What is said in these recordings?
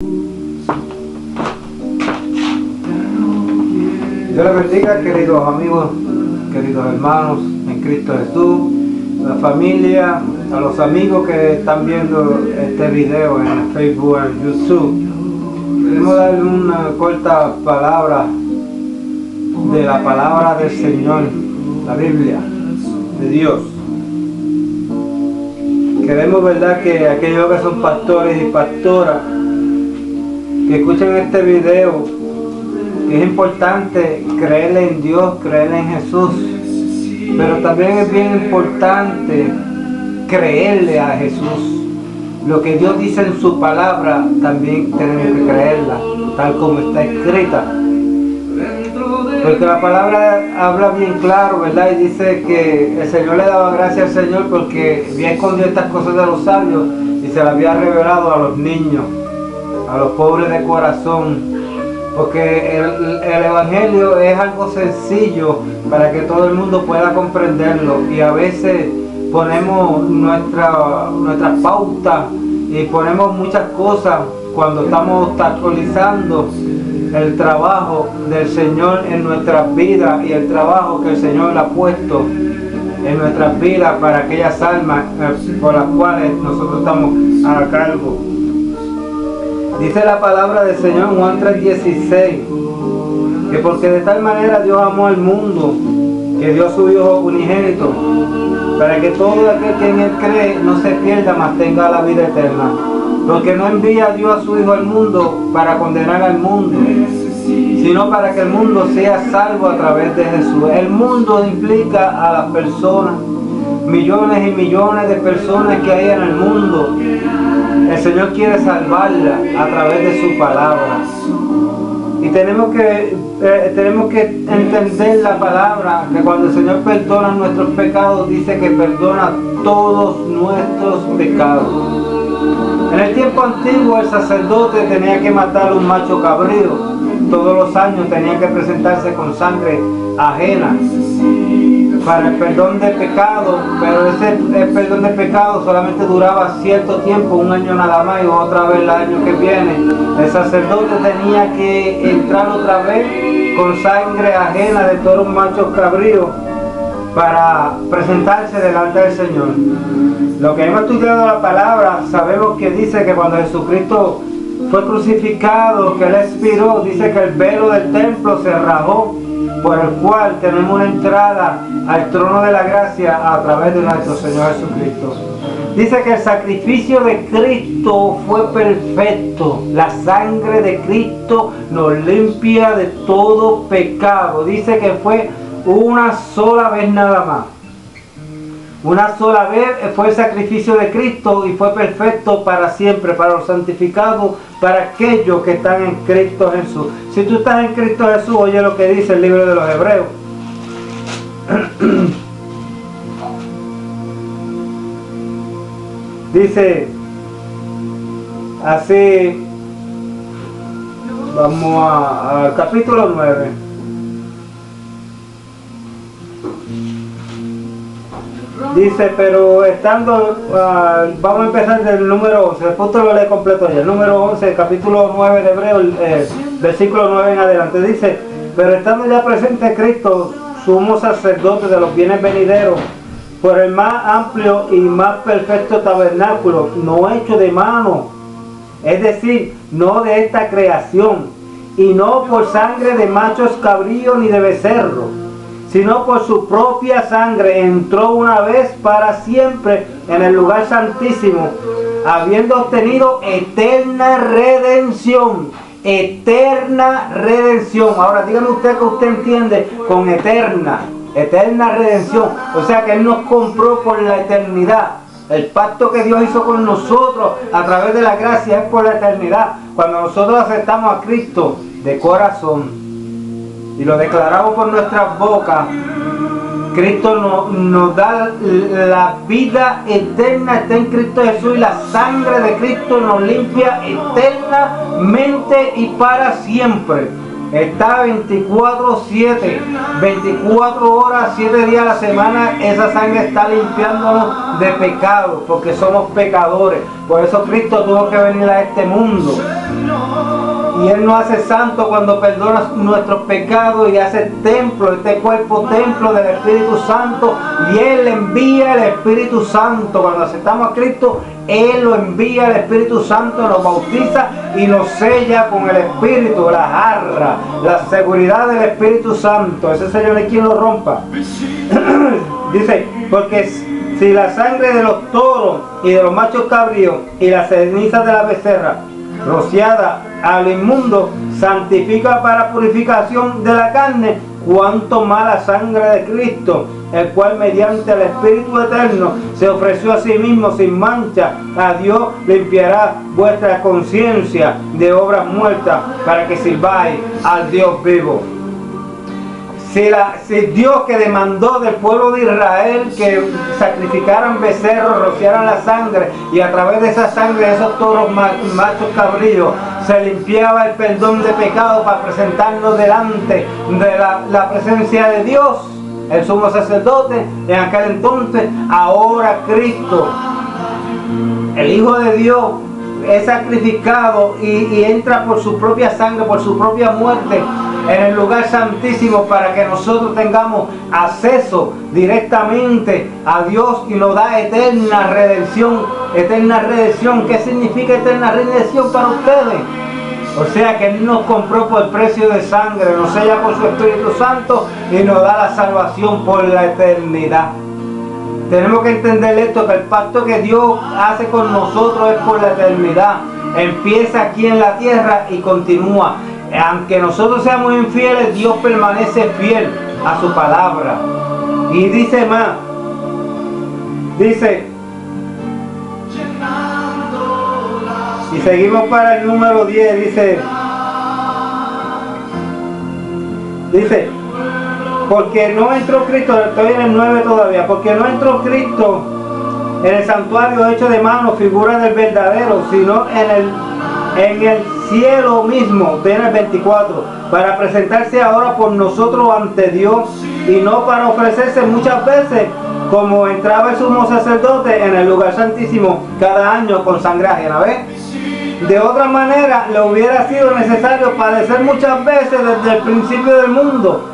Dios les bendiga, queridos amigos, queridos hermanos en Cristo Jesús, la familia, a los amigos que están viendo este video en Facebook, en YouTube. Queremos darle una corta palabra de la palabra del Señor, la Biblia de Dios. Queremos, verdad, que aquellos que son pastores y pastoras que escuchen este video, que es importante creerle en Dios, creerle en Jesús, pero también es bien importante creerle a Jesús. Lo que Dios dice en su palabra también tenemos que creerla, tal como está escrita. Porque la palabra habla bien claro, ¿verdad? Y dice que el Señor le daba gracias al Señor porque había escondido estas cosas de los sabios y se las había revelado a los niños, a los pobres de corazón. Porque el Evangelio es algo sencillo para que todo el mundo pueda comprenderlo, y a veces ponemos nuestras pautas y ponemos muchas cosas cuando estamos obstaculizando el trabajo del Señor en nuestras vidas y el trabajo que el Señor ha puesto en nuestras vidas para aquellas almas por las cuales nosotros estamos a cargo. Dice la palabra del Señor en Juan 3:16, que porque de tal manera Dios amó al mundo, que dio a su Hijo unigénito, para que todo aquel que en Él cree no se pierda, mas tenga la vida eterna. Porque no envía a Dios a su Hijo al mundo para condenar al mundo, sino para que el mundo sea salvo a través de Jesús. El mundo implica a las personas, millones y millones de personas que hay en el mundo. El Señor quiere salvarla a través de su palabra. Y tenemos que entender la palabra, que cuando el Señor perdona nuestros pecados, dice que perdona todos nuestros pecados. En el tiempo antiguo el sacerdote tenía que matar un macho cabrío. Todos los años tenía que presentarse con sangre ajena para el perdón de pecado, pero ese perdón de pecado solamente duraba cierto tiempo, un año nada más, y otra vez el año que viene el sacerdote tenía que entrar otra vez con sangre ajena de todos los machos cabríos para presentarse delante del Señor. Lo que hemos estudiado la palabra, sabemos que dice que cuando Jesucristo fue crucificado, que Él expiró, dice que el velo del templo se rajó, por el cual tenemos una entrada al trono de la gracia a través de nuestro Señor Jesucristo. Dice que el sacrificio de Cristo fue perfecto. La sangre de Cristo nos limpia de todo pecado. Dice que fue una sola vez nada más. Una sola vez fue el sacrificio de Cristo y fue perfecto para siempre, para los santificados, para aquellos que están en Cristo Jesús. Si tú estás en Cristo Jesús, oye lo que dice el libro de los Hebreos. Dice así, vamos al capítulo 9. Dice, pero estando, vamos a empezar del número 11, el punto lo lee completo ya, el número 11, capítulo 9 de Hebreo, versículo 9 en adelante, dice, pero estando ya presente Cristo, sumo sacerdote de los bienes venideros, por el más amplio y más perfecto tabernáculo, no hecho de mano, es decir, no de esta creación, y no por sangre de machos cabríos ni de becerros, sino por su propia sangre entró una vez para siempre en el lugar santísimo, habiendo obtenido eterna redención. Eterna redención. Ahora dígame usted que usted entiende con eterna redención. O sea que Él nos compró por la eternidad. El pacto que Dios hizo con nosotros a través de la gracia es por la eternidad. Cuando nosotros aceptamos a Cristo de corazón y lo declaramos por nuestras bocas, Cristo nos da la vida eterna, está en Cristo Jesús, y la sangre de Cristo nos limpia eternamente y para siempre. Está 24/7, 24 horas, 7 días a la semana, esa sangre está limpiándonos de pecado, porque somos pecadores. Por eso Cristo tuvo que venir a este mundo Y Él nos hace santo cuando perdona nuestros pecados y hace templo, este cuerpo templo del Espíritu Santo. Y Él envía el Espíritu Santo. Cuando aceptamos a Cristo, Él lo envía el Espíritu Santo, nos bautiza y nos sella con el Espíritu, la jarra, la seguridad del Espíritu Santo. Ese sello no hay quien lo rompa. Dice, porque si la sangre de los toros y de los machos cabríos y las cenizas de la becerra rociada al inmundo santifica para purificación de la carne, cuanto más la sangre de Cristo, el cual mediante el Espíritu Eterno se ofreció a sí mismo sin mancha a Dios, limpiará vuestra conciencia de obras muertas para que sirváis al Dios vivo. Si Dios, que demandó del pueblo de Israel que sacrificaran becerros, rociaran la sangre, y a través de esa sangre de esos toros machos cabríos se limpiaba el perdón de pecado para presentarnos delante de la presencia de Dios, el sumo sacerdote en aquel entonces, ahora Cristo, el Hijo de Dios, es sacrificado y entra por su propia sangre, por su propia muerte en el lugar santísimo, para que nosotros tengamos acceso directamente a Dios, y nos da eterna redención. Eterna redención, ¿qué significa eterna redención para ustedes? O sea que Él nos compró por precio de sangre, nos sella por su Espíritu Santo y nos da la salvación por la eternidad. Tenemos que entender esto, que el pacto que Dios hace con nosotros es por la eternidad. Empieza aquí en la tierra y continúa. Aunque nosotros seamos infieles, Dios permanece fiel a su palabra. Y dice más, dice, y seguimos para el número 10, dice, porque no entró Cristo, estoy en el 9 todavía, porque no entró Cristo en el santuario hecho de mano, figura del verdadero, sino en el cielo mismo, estoy en el 24, para presentarse ahora por nosotros ante Dios, y no para ofrecerse muchas veces, como entraba el sumo sacerdote en el lugar santísimo cada año con sangre ajena. ¿Ves? De otra manera, le hubiera sido necesario padecer muchas veces desde el principio del mundo,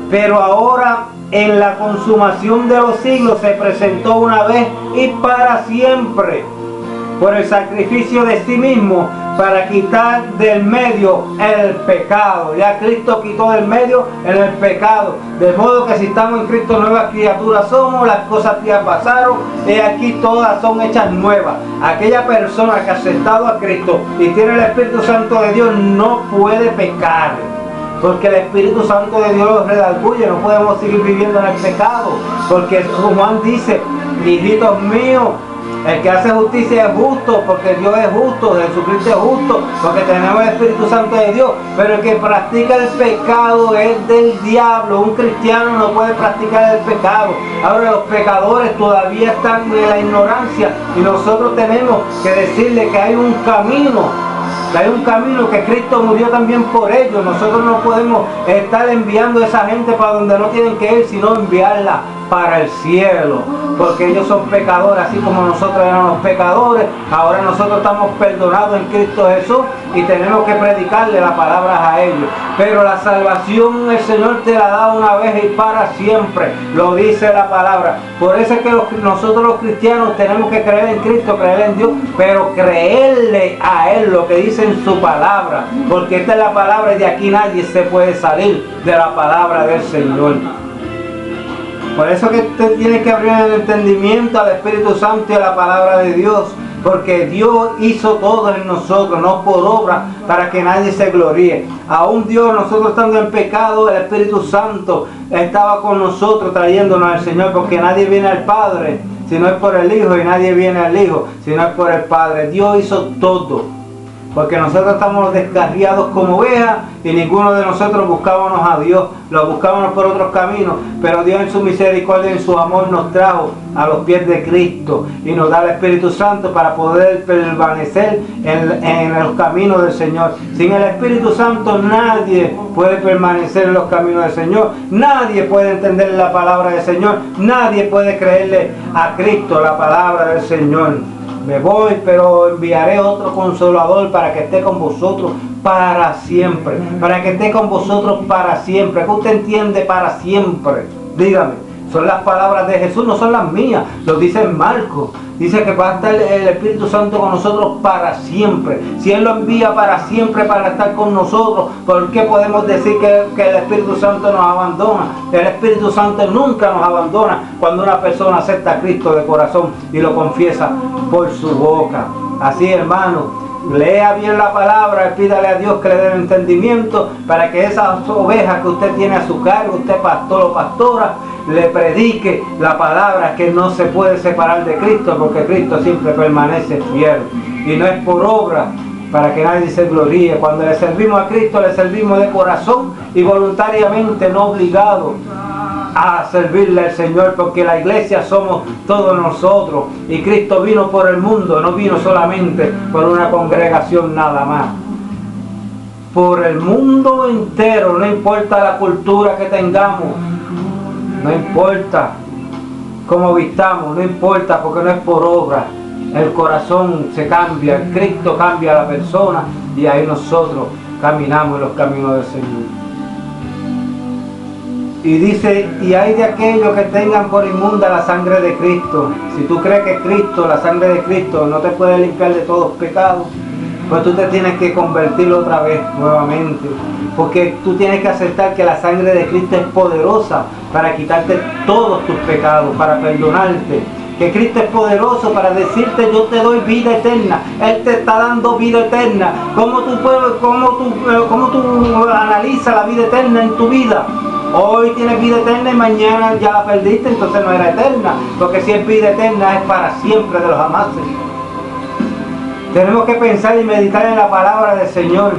pero ahora en la consumación de los siglos se presentó una vez y para siempre por el sacrificio de sí mismo, para quitar del medio el pecado. Ya Cristo quitó del medio el pecado, de modo que si estamos en Cristo, nuevas criaturas somos, las cosas que ya pasaron y aquí todas son hechas nuevas. Aquella persona que ha aceptado a Cristo y tiene el Espíritu Santo de Dios no puede pecar, porque el Espíritu Santo de Dios los redarguye. No podemos seguir viviendo en el pecado, porque Juan dice, hijitos míos, el que hace justicia es justo, porque Dios es justo, Jesucristo es justo, porque tenemos el Espíritu Santo de Dios. Pero el que practica el pecado es del diablo. Un cristiano no puede practicar el pecado. Ahora los pecadores todavía están en la ignorancia, y nosotros tenemos que decirle que hay un camino. Hay un camino, que Cristo murió también por ellos. Nosotros no podemos estar enviando a esa gente para donde no tienen que ir, sino enviarla para el cielo, porque ellos son pecadores, así como nosotros éramos pecadores. Ahora nosotros estamos perdonados en Cristo Jesús y tenemos que predicarle la palabra a ellos. Pero la salvación el Señor te la da una vez y para siempre, lo dice la palabra. Por eso es que nosotros los cristianos tenemos que creer en Cristo, creer en Dios, pero creerle a Él lo que dice en su palabra, porque esta es la palabra y de aquí nadie se puede salir de la palabra del Señor. Por eso que usted tiene que abrir el entendimiento al Espíritu Santo y a la palabra de Dios, porque Dios hizo todo en nosotros, no por obra, para que nadie se gloríe. Aún Dios, nosotros estando en pecado, el Espíritu Santo estaba con nosotros trayéndonos al Señor, porque nadie viene al Padre si no es por el Hijo, y nadie viene al Hijo si no es por el Padre. Dios hizo todo, porque nosotros estamos descarriados como ovejas y ninguno de nosotros buscábamos a Dios, lo buscábamos por otros caminos, pero Dios en su misericordia y en su amor nos trajo a los pies de Cristo y nos da el Espíritu Santo para poder permanecer en los caminos del Señor. Sin el Espíritu Santo nadie puede permanecer en los caminos del Señor, nadie puede entender la palabra del Señor, nadie puede creerle a Cristo la palabra del Señor. me voy, pero enviaré otro consolador para que esté con vosotros para siempre. Para que esté con vosotros para siempre. ¿Qué usted entiende para siempre? Dígame. Son las palabras de Jesús, no son las mías. Lo dice Marcos. Dice que va a estar el Espíritu Santo con nosotros para siempre. Si Él lo envía para siempre para estar con nosotros, ¿por qué podemos decir que el Espíritu Santo nos abandona? El Espíritu Santo nunca nos abandona cuando una persona acepta a Cristo de corazón y lo confiesa por su boca. Así, hermano, lea bien la palabra y pídale a Dios que le dé el entendimiento para que esas ovejas que usted tiene a su cargo, usted pastor o pastora, le predique la palabra, que no se puede separar de Cristo, porque Cristo siempre permanece fiel y no es por obra para que nadie se gloríe. Cuando le servimos a Cristo, le servimos de corazón y voluntariamente, no obligado a servirle al Señor, porque la iglesia somos todos nosotros y Cristo vino por el mundo, no vino solamente por una congregación nada más, por el mundo entero. No importa la cultura que tengamos, no importa cómo vistamos, no importa, porque no es por obra. El corazón se cambia, el Cristo cambia a la persona y ahí nosotros caminamos en los caminos del Señor. Y dice, y hay de aquellos que tengan por inmunda la sangre de Cristo. Si tú crees que Cristo, la sangre de Cristo, no te puede limpiar de todos los pecados, pues tú te tienes que convertirlo otra vez, nuevamente. Porque tú tienes que aceptar que la sangre de Cristo es poderosa para quitarte todos tus pecados, para perdonarte. Que Cristo es poderoso para decirte, yo te doy vida eterna. Él te está dando vida eterna. ¿Cómo tú analizas la vida eterna en tu vida? Hoy tienes vida eterna y mañana ya la perdiste, entonces no era eterna. Porque si es vida eterna es para siempre de los jamases. Tenemos que pensar y meditar en la palabra del Señor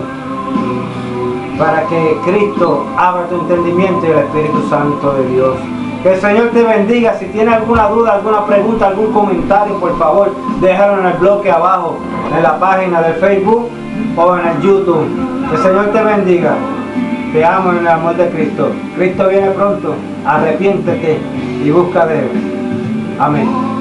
para que Cristo abra tu entendimiento y el Espíritu Santo de Dios. Que el Señor te bendiga. Si tienes alguna duda, alguna pregunta, algún comentario, por favor, déjalo en el bloque abajo, en la página de Facebook o en el YouTube. Que el Señor te bendiga. Te amo en el amor de Cristo. Cristo viene pronto. Arrepiéntete y busca de Él. Amén.